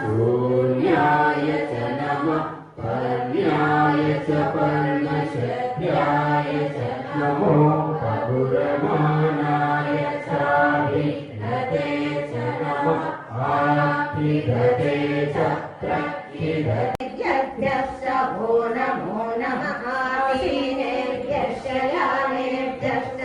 शून्याय च नमः पर्याय च पर्णशद्याय च नमो बहुरमानाय चाभिधते च नमः आभिधते च प्रक्षिधतेभ्यश्च वो नमो नमः आसीनेभ्यश्च यानेभ्यश्च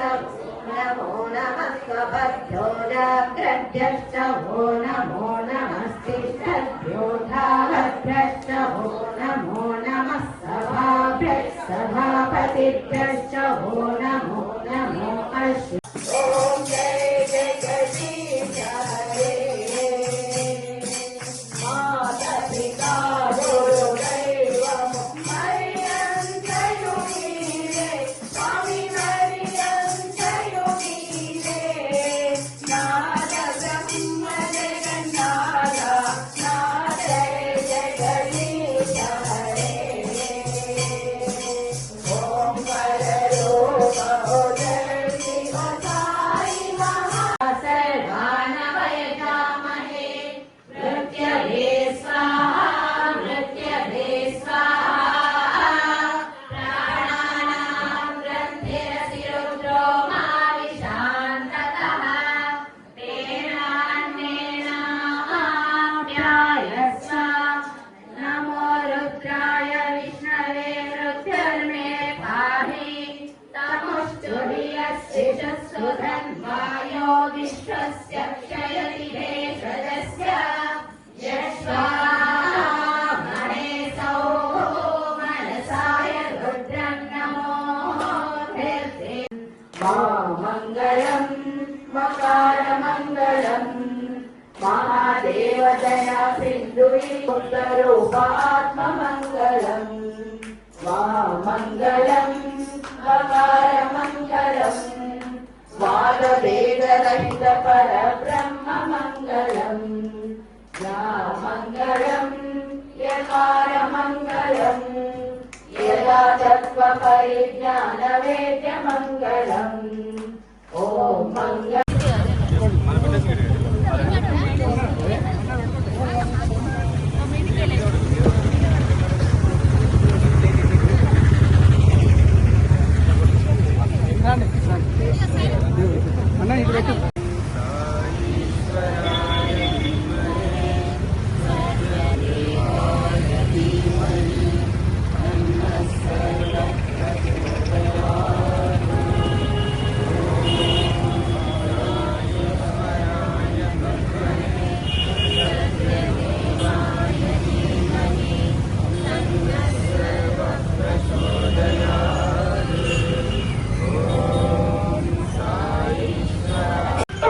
नमो नमः स्वभद्रोदाग्रभ्यश्च वो नमो नमस्तिष्ठभ्यो धावभ्यश्च वो नमो नमः सभाभ्यश्च सभापतिभ्यश्च वो नमो नमो अश्व ॐ जय जय गणेश हरे माता पिता गुरुदैवं मर्यन्तयोगीरे स्वामी मर्यन्तयोगीरे नाद ब्रह्म जगन्नाथ नाद जय जय गणेश हरे ॐ पररूप उदर्शि साई महा सर्वान् वयजामहे मृत्यवे स्वाहा मृत्यवे स्वाहा प्राणानां ग्रन्थिरसिरुद्रो मा विशान्ततः तेनान्नेनाप्यायस्व नमो रुद्राय विष्णवे मृत्युर्मे पाहि तमुष्टुभियश्चिषस्सु धन्वायो विश्वस्य क्षयति भेषजस्य यस्वाहा महेशो मनसाय रुद्रं नमो कीर्ते मङ्गलं मकारमङ्गलं महादेवदया सिन्धुरूपात्ममङ्गलं मङ्गलं मकारमङ्गलं वादवेदरहित परब्रह्ममङ्गलं मङ्गलं यकारमङ्गलं यदा तत्त्वपरिज्ञानवेद्यमङ्गलम् ॐ मङ्गलम्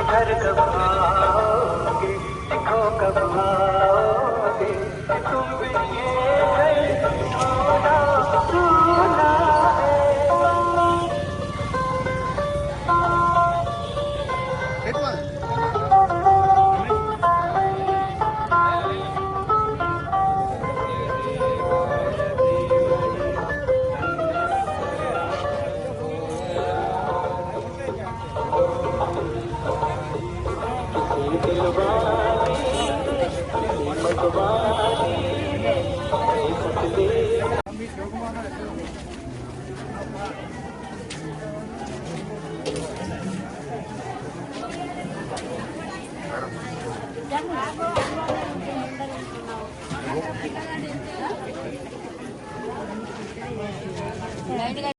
घर कब आओगे देखो कब आओगे तुम भी ये होना सुना